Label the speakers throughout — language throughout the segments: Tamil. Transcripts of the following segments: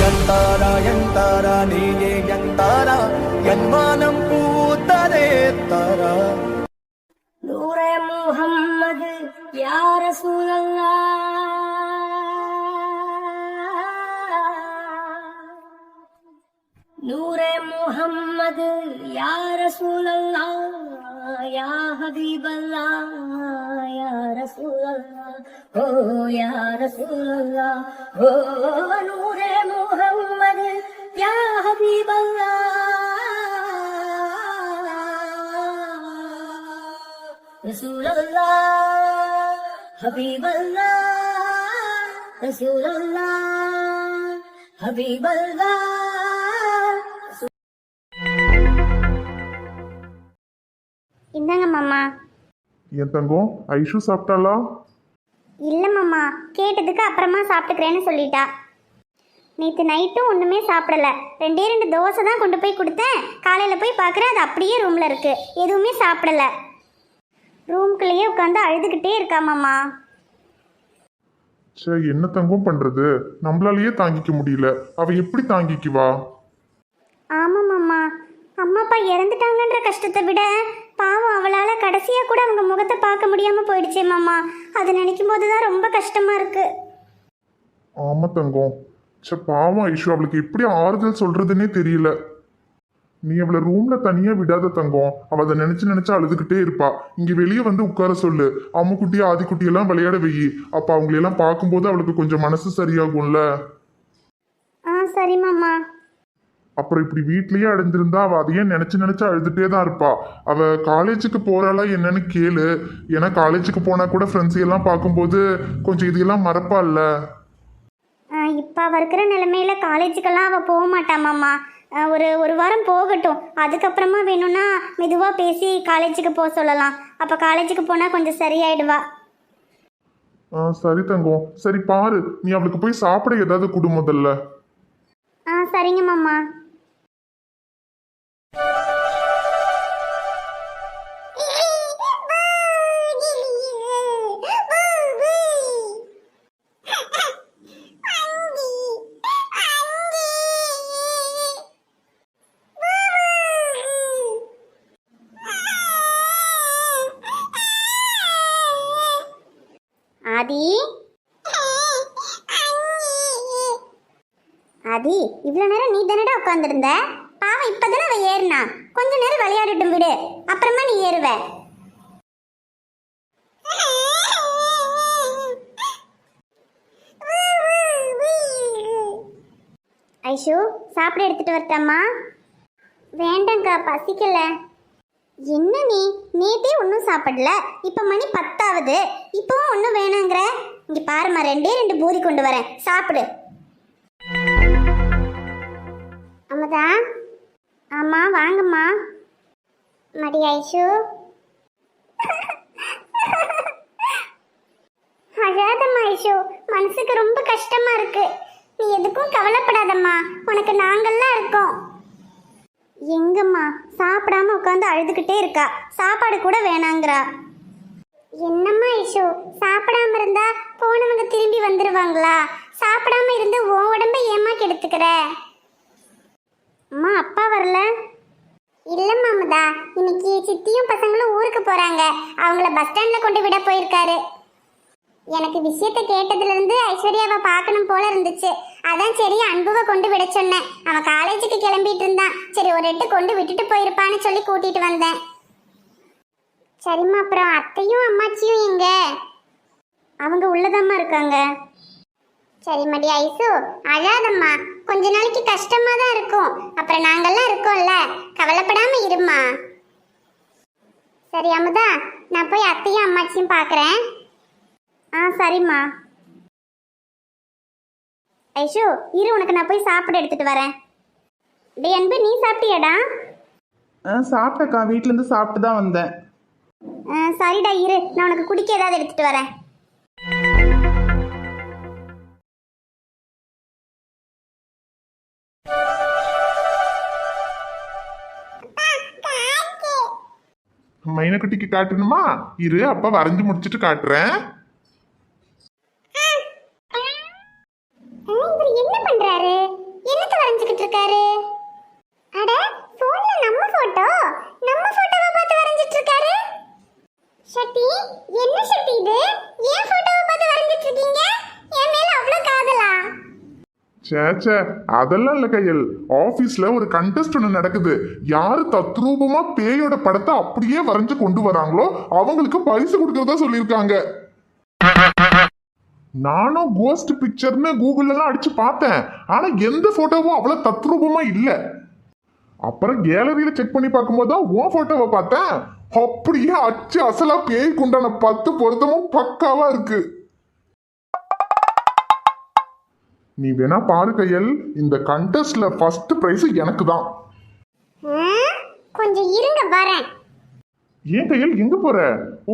Speaker 1: எந்தாரா நீயே எந்தாரா என் மானம் பூத்ததே தாரா.
Speaker 2: நூரே முஹம்மது யா ரசூலல்லாஹ், நூரே முஹம்மது யா ரசூலல்லாஹ், யா ஹபீபல்லாஹ் யா ரசூலல்லாஹ், ஓ யா ரசூலல்லாஹ், ஓ நூரே முஹம்மது யா ஹபீபல்லாஹ் ரசூலல்லாஹ் ஹபீபல்லாஹ், ரசூலல்லாஹ் ஹபீபல்லாஹ்.
Speaker 3: இந்தாங்க மாமா.
Speaker 4: என் தங்கம் ஐஷு சாப்பிட்டாளா?
Speaker 3: இல்லை மாமா, கேட்டதுக்கு அப்புறமா சாப்பிட்டுக்கிறேன்னு சொல்லிட்டா. நேற்று நைட்டும் ஒன்றுமே சாப்பிடல. 2 தோசை தான் கொண்டு போய் கொடுத்தேன். காலையில் போய் பார்க்குறேன் அது அப்படியே ரூமில் இருக்குது, எதுவுமே சாப்பிடல. ரூம்குள்ளேயே உட்காந்து அழுதுகிட்டே இருக்கா மாமா.
Speaker 4: சே, என்ன தங்கம் பண்றது, நம்மளாலேயே தாங்கிக்க முடியல, அவ எப்படி தாங்கிக்குவா?
Speaker 3: ஆமாம் மாமா, அம்மா அப்பா இறந்துட்டாங்கன்ற கஷ்டத்தை விட பாவம் அவளால் கடைசியாக கூட அவங்க முகத்தை பார்க்க முடியாமல் போயிடுச்சே மாமா. அதை நினைக்கும் போது தான் ரொம்ப கஷ்டமாக இருக்கு.
Speaker 4: ஆமா தங்கம். சே பாவம் ஐஷு, அவளுக்கு எப்படி ஆறுதல் சொல்றதுன்னே தெரியல. நீ அவளை ரூம்ல தனியா விடாத தங்கம். அவ அதை நினைச்சு அழுதுகிட்டே இருப்பா. இங்க வெளியே வந்து உட்கார சொல்லு. அம்முக்குட்டி ஆதிக்குட்டி எல்லாம் விளையாட வெயி. அப்ப அவங்களையெல்லாம் பார்க்கும்போது அவளுக்கு கொஞ்சம் மனசு சரியாகும்ல.
Speaker 3: சரி மாமா.
Speaker 4: அப்புறம் இப்படி வீட்லயே அடைஞ்சிருந்தா அவ அதையே நினைச்சு அழுதுட்டே தான் இருப்பா. அவ காலேஜுக்கு போறாளா என்னன்னு கேளு. ஏன்னா காலேஜுக்கு போனா கூட ஃப்ரெண்ட்ஸ் எல்லாம் பார்க்கும்போது கொஞ்சம் இதையெல்லாம் மறப்பாள்ல.
Speaker 3: இப்போ அவள் இருக்கிற நிலைமையில காலேஜுக்கெல்லாம் அவள் போக மாட்டாமாம்மா. ஒரு வாரம் போகட்டும், அதுக்கப்புறமா வேணும்னா மெதுவாக பேசி காலேஜுக்கு போக சொல்லலாம். அப்போ காலேஜுக்கு போனால் கொஞ்சம் சரியாயிடுவா.
Speaker 4: சரி தங்கம். சரி பாரு, நீ அவளுக்கு போய் சாப்பிட ஏதாவது கொடு முதல்ல.
Speaker 3: சரிங்க மாமா. ஆதி, ஆதி, இவ்வளோ நேரம் நீ தானடா உட்காந்துருந்த? பாவம் இப்பதானே அவ ஏறினா. கொஞ்ச நேரம் விளையாடட்டும் விடு, அப்புறமா நீ ஏறுவ. ஐஷு, சாப்பிட எடுத்துட்டு வரட்டாமா? வேண்டாங்க்கா, பசிக்கல. என்ன நீ நேத்தே ஒன்றும் சாப்பிடல, இப்போ மணி 10 ஆகுது, இப்பவும் ஒன்றும் வேணாங்கிற? இங்கே பாருமா, 2 பூரி கொண்டு வரேன், சாப்பிடு. அம்மதா. ஆமாம் வாங்கம்மா. மடி ஐஷு, அழாதம்மா ஐஷு, மனசுக்கு ரொம்ப கஷ்டமா இருக்கு. நீ எதுக்கும் கவலைப்படாதம்மா, உனக்கு நாங்கள்லாம் இருக்கோம். எங்கம்மா சாப்பிடாம உட்காந்து அழுதுகிட்டே இருக்கா, சாப்பாடு கூட வேணாங்கிறா. என்னம்மா ஐஷு, சாப்பிடாம இருந்தா போனவங்க திரும்பி வந்துடுவாங்களா? சாப்பிடாம இருந்து உன் உடம்ப ஏமா கெடுத்துக்கிற? அம்மா அப்பா வரல? இல்லம்மா அமுதா, இன்னைக்கு சித்தியும் பசங்களும் ஊருக்கு போறாங்க. அவங்கள பஸ் ஸ்டாண்ட்ல கொண்டு விட போயிருக்காரு. எனக்கு விஷயத்தை கேட்டதுல இருந்து ஐஸ்வர்யாவை பார்க்கணும் போல இருந்துச்சு. அதான் சரி அன்புவை கொண்டு விட சொன்னேன். அவன் காலேஜுக்கு கிளம்பிட்டு இருந்தான். சரி ஒரு 8 கொண்டு விட்டுட்டு போயிருப்பான்னு சொல்லி கூட்டிட்டு வந்தேன். சரிம்மா, அப்புறம் அத்தையும் அம்மாச்சியும் எங்க? அவங்க உள்ளதாம்மா இருக்காங்க. சரி மடி ஐசு, அழாதம்மா. கொஞ்ச நாளைக்கு கஷ்டமா தான் இருக்கும், அப்புறம் நாங்கெல்லாம் இருக்கோம்ல, கவலைப்படாம இருமா. சரி அமுதா, நான் போய் அத்தையும் அம்மாச்சியும் பார்க்குறேன். சரிம்மா. ஐஷு இரு, உனக்கு நான் போய் சாப்பிட எடுத்துட்டு வரேன். டே அன்பு, நீ சாப்பிட்டியாடா?
Speaker 5: சாப்பிட்டக்கா, வீட்டிலேருந்து சாப்பிட்டு தான் வந்தேன்.
Speaker 3: சரிடா இரு, நான் உனக்கு குடிக்க ஏதாவது எடுத்துட்டு வரேன்.
Speaker 4: மைனக்குட்டிக்கு காட்டணுமா? இரு, அப்பா வரைஞ்சு முடிச்சுட்டு காட்டுறேன்.
Speaker 3: இவர் என்ன பண்றாரு?
Speaker 4: சேச்சே அதெல்லாம் இல்ல கையல். ஆபீஸ்ல ஒரு கண்டெஸ்ட் ஒன்று நடக்குது. யாரு தத்ரூபமா பேயோட படத்தை அப்படியே வரைஞ்சு கொண்டு வராங்களோ அவங்களுக்கு பரிசு கொடுக்கறதா சொல்லியிருக்காங்க. நானும் கோஸ்ட் பிக்சர்னு கூகுள்ல எல்லாம் அடிச்சு பார்த்தேன். ஆனா எந்த போட்டோவும் அவ்வளவு தத்ரூபமா இல்ல. அப்புறம் கேலரியில செக் பண்ணி பார்க்கும்போது தான் உன் போட்டோவை பார்த்தேன். அப்படியே அச்சு அசலா பேய்க்கு உண்டான 10 பொருத்தமும் பக்காவா இருக்கு. நீ வேணா பாரு கையல், இந்த கண்டெஸ்ட்ல ஃபர்ஸ்ட் பிரைஸ் எனக்கு தான்.
Speaker 3: கொஞ்சம் இருங்க வரேன்.
Speaker 4: ஏன் கையல் எங்க போற?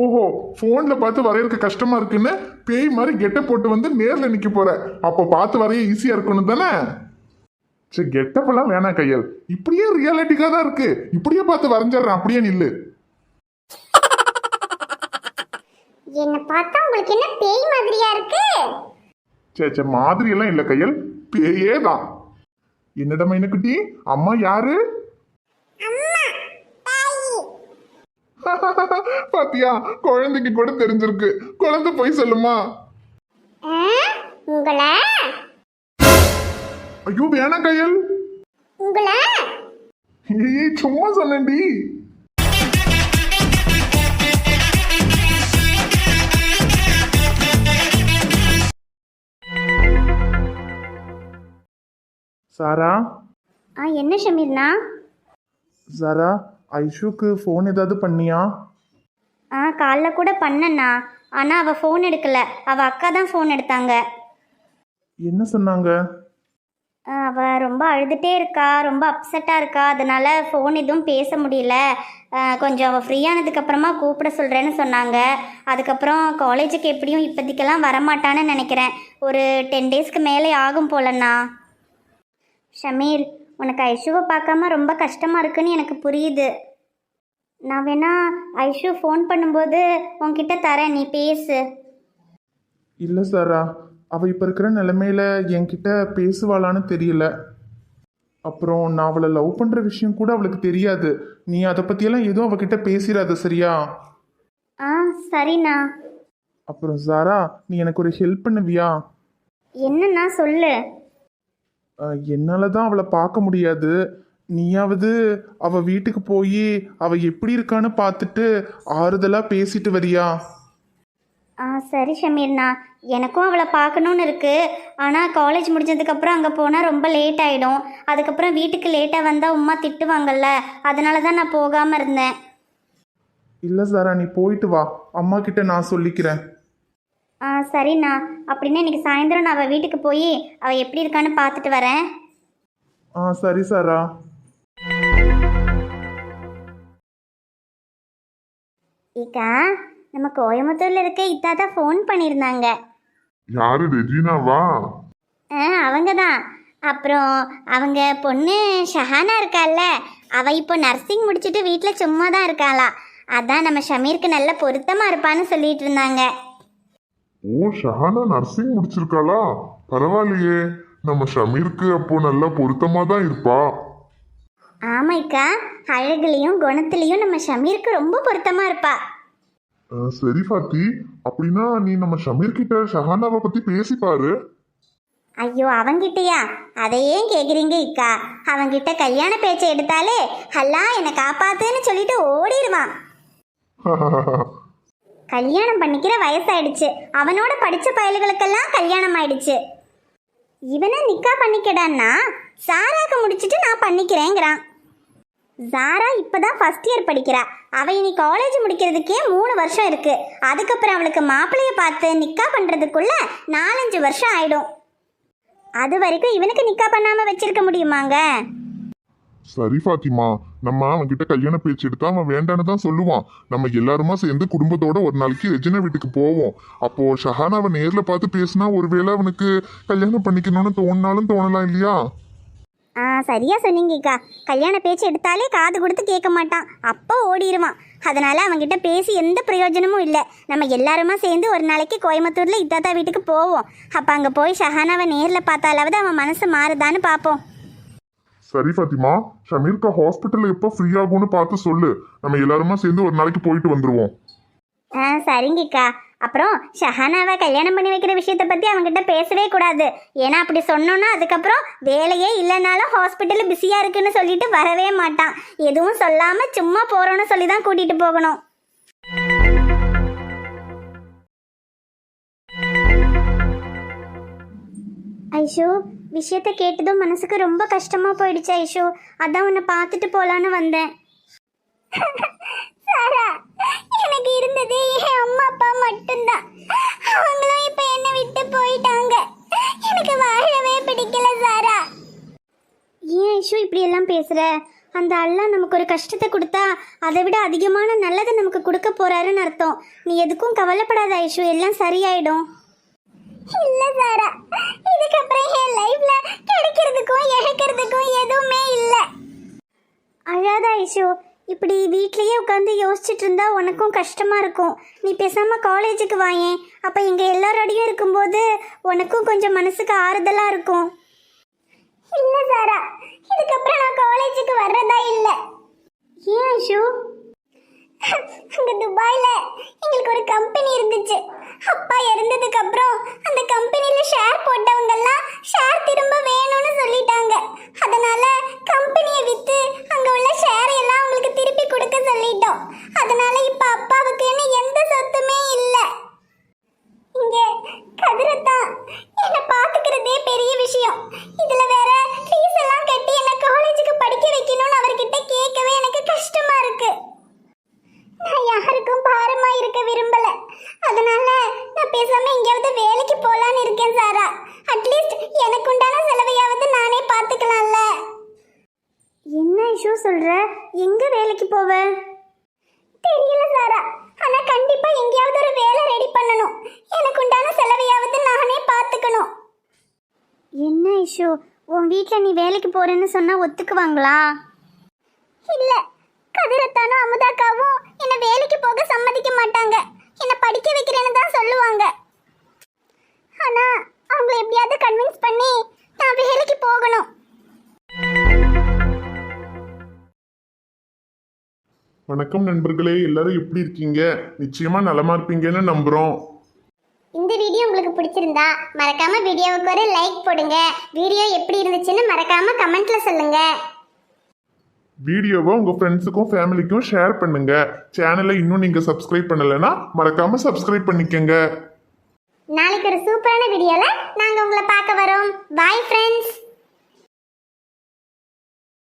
Speaker 4: ஓஹோ, போன்ல பார்த்து வரையறதுக்கு கஷ்டமா இருக்குன்னு பேய் மாதிரி கெட்ட போட்டு வந்து நேர்ல நிக்க போற. அப்போ பார்த்து வரைய ஈஸியா இருக்கணும் தானே? சரி, கெட்டப்பெல்லாம் வேணாம் கையல். இப்படியே ரியாலிட்டிக்கா தான் இருக்கு. இப்படியே பார்த்து வரைஞ்சிடறேன். அப்படியே நில்லு.
Speaker 3: என்ன பார்த்தா உங்களுக்கு என்ன பேய் மாதிரியா இருக்கு?
Speaker 4: சே மாதிரி எல்லாம் இல்ல கையல், பேயே தான். என்னடா மைனக்குட்டி, அம்மா யாரு? பாத்தியா, குழந்தைக்கு கூட தெரிஞ்சிருக்கு. குழந்தை போய் சொல்லுமா?
Speaker 3: உங்களை
Speaker 4: ஐயோ வேணாம் கையல்.
Speaker 3: உங்களை
Speaker 4: ஏய் சும்மா சொன்னேன்டி.
Speaker 5: சாரா,
Speaker 3: என்ன ஷமீர்னா?
Speaker 5: சாரா, ஐஷுக்கு ஃபோன் ஏதாவது பண்ணியா?
Speaker 3: காலைல கூட பண்ணண்ணா. ஆனால் அவள் ஃபோன் எடுக்கல. அவள் அக்கா தான் ஃபோன் எடுத்தாங்க.
Speaker 5: என்ன சொன்னாங்க?
Speaker 3: அவள் ரொம்ப அழுதுகிட்டே இருக்கா, ரொம்ப அப்செட்டாக இருக்கா. அதனால் ஃபோன் எதுவும் பேச முடியல. கொஞ்சம் அவள் ஃப்ரீயானதுக்கப்புறமா கூப்பிட சொல்கிறேன்னு சொன்னாங்க. அதுக்கப்புறம் காலேஜுக்கு எப்படியும் இப்போதைக்கெல்லாம் வரமாட்டான்னு நினைக்கிறேன். ஒரு 10 டேஸ்க்கு மேலே ஆகும் போலண்ணா. ஷமீர், உனக்கு ஐஷுவை பார்க்காம ரொம்ப கஷ்டமாக இருக்குன்னு எனக்கு புரியுது. நான் வேணா ஐஷு ஃபோன் பண்ணும்போது உன்கிட்ட தரேன், நீ பேசு.
Speaker 5: இல்லை சாரா, அவள் இப்போ இருக்கிற நிலைமையில என்கிட்ட பேசுவாளான்னு தெரியல. அப்புறம் நான் அவளை லவ் பண்ணுற விஷயம் கூட அவளுக்கு தெரியாது. நீ அதை பற்றியெல்லாம் எதுவும் அவகிட்ட பேசிடாத, சரியா?
Speaker 3: சரிண்ணா.
Speaker 5: அப்புறம் சாரா, நீ எனக்கு ஒரு ஹெல்ப் பண்ணுவியா?
Speaker 3: என்னண்ணா சொல்லு.
Speaker 5: என்னால் தான் அவளை பார்க்க முடியாது. நீயாவது அவள் வீட்டுக்கு போய் அவள் எப்படி இருக்கான்னு பார்த்துட்டு ஆறுதலாக பேசிட்டு வரியா?
Speaker 3: சரி ஷமீர்ண்ணா, எனக்கும் அவளை பார்க்கணுன்னு இருக்குது. ஆனால் காலேஜ் முடிஞ்சதுக்கப்புறம் அங்கே போனால் ரொம்ப லேட் ஆகிடும். அதுக்கப்புறம் வீட்டுக்கு லேட்டாக வந்தால் உமா திட்டுவாங்கல்ல, அதனால தான் நான் போகாமல் இருந்தேன்.
Speaker 5: இல்லை சாரா, நீ போயிட்டு வா, அம்மா கிட்ட நான் சொல்லிக்கிறேன்.
Speaker 3: சரிண்ணா. அப்படின்னா இன்னைக்கு சாயந்தரம் நான் அவள் வீட்டுக்கு போய் அவள் எப்படி இருக்கான்னு பார்த்துட்டு வரேன்.
Speaker 5: சரி சாரா.
Speaker 3: ஈக்கா, நம்ம கோயம்புத்தூர்ல இருக்க இத்தா தான் ஃபோன் பண்ணியிருந்தாங்க.
Speaker 4: யாரு, ரெஜினாவா?
Speaker 3: அவங்க தான். அப்புறம் அவங்க பொண்ணு ஷஹானா இருக்கால்ல, அவள் இப்போ நர்சிங் முடிச்சுட்டு வீட்டில் சும்மா தான் இருக்காளா. அதான் நம்ம ஷமீருக்கு நல்ல பொருத்தமாக இருப்பான்னு சொல்லிட்டு இருந்தாங்க.
Speaker 4: ஓ, ஷஹானா நர்சிங் முடிச்சிருக்காளா? பரவாயில்லையே, நம்ம ஷமீருக்கு அப்போ நல்லா பொருத்தமா தான் இருப்பா.
Speaker 3: ஆமாய்க்கா, அழகுலையும் குணத்துலையும் நம்ம ஷமீருக்கு ரொம்ப பொருத்தமா இருப்பா.
Speaker 4: சரி ஃபாத்தி, அப்படின்னா நீ நம்ம ஷமீர் கிட்ட ஷஹானாவை பத்தி பேசி பாரு.
Speaker 3: ஐயோ, அவங்கிட்டயா? அதையே கேட்குறீங்க இக்கா. அவங்கிட்ட கல்யாண பேச்சை எடுத்தாலே ஹல்லா என்னை காப்பாத்துன்னு சொல்லிட்டு ஓடிடுவான். கல்யாணம் பண்ணிக்கிற வயசாயிடுச்சு. அவனோட படித்த பயல்களுக்கெல்லாம் கல்யாணம் ஆயிடுச்சு. இவனை நிக்கா பண்ணிக்கிடான்னா சாராக்கு முடிச்சுட்டு நான் பண்ணிக்கிறேங்கிறான். சாரா இப்போதான் ஃபர்ஸ்ட் இயர் படிக்கிறா. அவள் இனி காலேஜ் முடிக்கிறதுக்கே 3 வருஷம் இருக்கு. அதுக்கப்புறம் அவளுக்கு மாப்பிள்ளைய பார்த்து நிக்கா பண்ணுறதுக்குள்ள 4-5 வருஷம் ஆயிடும். அது வரைக்கும் இவனுக்கு நிக்கா பண்ணாம வச்சிருக்க முடியுமாங்க?
Speaker 4: சரி ஃபாத்திமா, நம்ம அவன்கிட்ட கல்யாண பேச்சு எடுத்தா அவன் வேண்டான்னு தான் சொல்லுவான். நம்ம எல்லாருமா சேர்ந்து குடும்பத்தோட ஒரு நாளைக்கு ரெஜினா வீட்டுக்கு போவோம். அப்போ ஷஹானாவை நேர்ல பார்த்து பேசினா ஒருவேளை அவனுக்கு கல்யாணம் பண்ணிக்கணும்னு தோணினாலும் தோணலாம் இல்லையா?
Speaker 3: சரியா சொன்னீங்கக்கா. கல்யாண பேச்சு எடுத்தாலே காது கொடுத்து கேட்க மாட்டான், அப்போ ஓடிடுவான். அதனால அவன்கிட்ட பேசி எந்த பிரயோஜனமும் இல்லை. நம்ம எல்லாருமா சேர்ந்து ஒரு நாளைக்கு கோயம்புத்தூர்ல இத்தாத்தா வீட்டுக்கு போவோம். அப்போ அங்கே போய் ஷஹானாவை நேரில் பார்த்தாலாவது அவன் மனசு மாறுதான்னு பார்ப்போம்.
Speaker 4: சரி ஃபாத்திமா, ஷமீர்க்கா ஹாஸ்பிட்டல் எப்போ ஃப்ரீ ஆகும்னு பார்த்து சொல்லு. நம்ம எல்லாருமா சேர்ந்து ஒரு நாளைக்கு போயிட்டு வந்துருவோம்.
Speaker 3: சரிங்கக்கா. அப்புறம் ஷஹானாவை கல்யாணம் பண்ணி வைக்கிற விஷயத்தை பற்றி அவங்ககிட்ட பேசவே கூடாது. ஏன்னா அப்படி சொன்னோன்னா அதுக்கப்புறம் வேலையே இல்லைனாலும் ஹாஸ்பிட்டலில் பிஸியாக இருக்குன்னு சொல்லிட்டு வரவே மாட்டான். எதுவும் சொல்லாமல் சும்மா போகிறோன்னு சொல்லி தான் கூட்டிகிட்டு போகணும். ஐஷு, விஷயத்தை கேட்டதும் மனசுக்கு ரொம்ப கஷ்டமாக போயிடுச்சு ஐஷு. அதான் உன்னை பார்த்துட்டு போகலான்னு வந்தேன். சாரா, எனக்கு இருந்தது என் அம்மா அப்பா மட்டும்தான். அவங்களும் இப்போ என்னை விட்டு போயிட்டாங்க. எனக்கு வாழவே பிடிக்கல சாரா. ஏன் ஐஷு இப்படி எல்லாம் பேசுகிற? அந்த அல்லாஹ் நமக்கு ஒரு கஷ்டத்தை கொடுத்தா அதை விட அதிகமான நல்லதை நமக்கு கொடுக்க போறாருன்னு அர்த்தம். நீ எதுக்கும் கவலைப்படாத ஐஷு, எல்லாம் சரியாயிடும். இல்ல சாரா, இதுக்கப்புறம் என் லைஃப்ல கிடைக்கிறதுக்கும் இழக்கிறதுக்கும் எதுவுமே இல்லை. அழாத ஐஷு, இப்படி வீட்லயே உட்காந்து யோசிச்சுட்டு இருந்தா உனக்கும் கஷ்டமா இருக்கும். நீ பேசாம காலேஜுக்கு வாயேன். அப்ப இங்க எல்லாரோடையும் இருக்கும்போது உனக்கும் கொஞ்சம் மனசுக்கு ஆறுதலா இருக்கும். இல்ல சாரா, இதுக்கப்புறம் நான் காலேஜுக்கு வர்றதா இல்லை. ஏன் ஐஷு? அங்க துபாயில எங்களுக்கு ஒரு கம்பெனி இருந்துச்சு. அப்பா இறந்ததுக்கு அப்புறம் அந்த கம்பெனில ஷேர் போட்டவங்க எல்லாம் ஷேர் திரும்ப வேணும்னு சொல்லிட்டாங்க. அதனால கம்பெனியை வித்து அங்க உள்ள ஷேரை எல்லாம் உங்களுக்கு திருப்பி கொடுக்க சொல்லிட்டோம். அதனால இப்ப அப்பாவுக்குன்னு எந்த சொத்துமே இல்லை. இங்க கதிரத்தான் என்னை பாத்துக்கிறதே பெரிய விஷயம். இதுல வேற ஃபீஸ் எல்லாம் கட்டி என்ன காலேஜுக்கு படிக்க வைக்கணும்னு அவர்கிட்ட கேட்கவே எனக்கு கஷ்டமா இருக்கு. நான் யாருக்கும் பாரமா இருக்க விரும்பல. அதனால நான் பேசாம எங்கேயாவது வேலைக்கு போலான்னு இருக்கேன் சாரா. அட்லீஸ்ட் எனக்கு உண்டான செலவையாவது நானே பார்த்துக்கலாம்ல. என்ன இஷ்யூ சொல்ற? எங்க வேலைக்கு போவ? தெரியல சாரா, ஆனா கண்டிப்பா எங்கேயாவது ஒரு வேலை ரெடி பண்ணணும். எனக்கு உண்டான செலவையாவது நானே பார்த்துக்கணும். என்ன இஷ்யூ? உன் வீட்டில் நீ வேலைக்கு போறேன்னு சொன்னா ஒத்துக்குவாங்களா? இல்ல, கதிரத்தானும் அமுதாக்காவும் என்னை வேலைக்கு போக சம்மதிக்க மாட்டாங்க. என்னை படிக்க வைக்கிறேன்னு தான் சொல்லுவாங்க. ஆனா அவங்கள எப்படியாவது கன்வின்ஸ் பண்ணி நான் வேலைக்கு போகணும்.
Speaker 4: வணக்கம் நண்பர்களே, எல்லாரும் எப்படி இருக்கீங்க? நிச்சயமா நலமா இருப்பீங்கன்னு நம்புறோம்.
Speaker 3: இந்த வீடியோ உங்களுக்கு பிடிச்சிருந்தா மறக்காம வீடியோவுக்கு ஒரு லைக் போடுங்க. வீடியோ எப்படி இருந்துச்சுன்னு மறக்காம கமெண்ட்ல சொல்லுங்க.
Speaker 4: வீடியோவை உங்க ஃப்ரெண்ட்ஸுக்கும் ஃபேமிலிக்கும் ஷேர் பண்ணுங்க. சேனலை இன்னும் நீங்க சப்ஸ்கிரைப் பண்ணலைன்னா மறக்காம சப்ஸ்கிரைப் பண்ணிக்கங்க.
Speaker 3: நாளைக்கு ஒரு சூப்பரான வீடியோல நாங்க உங்களை பார்க்க வரோம். Bye friends.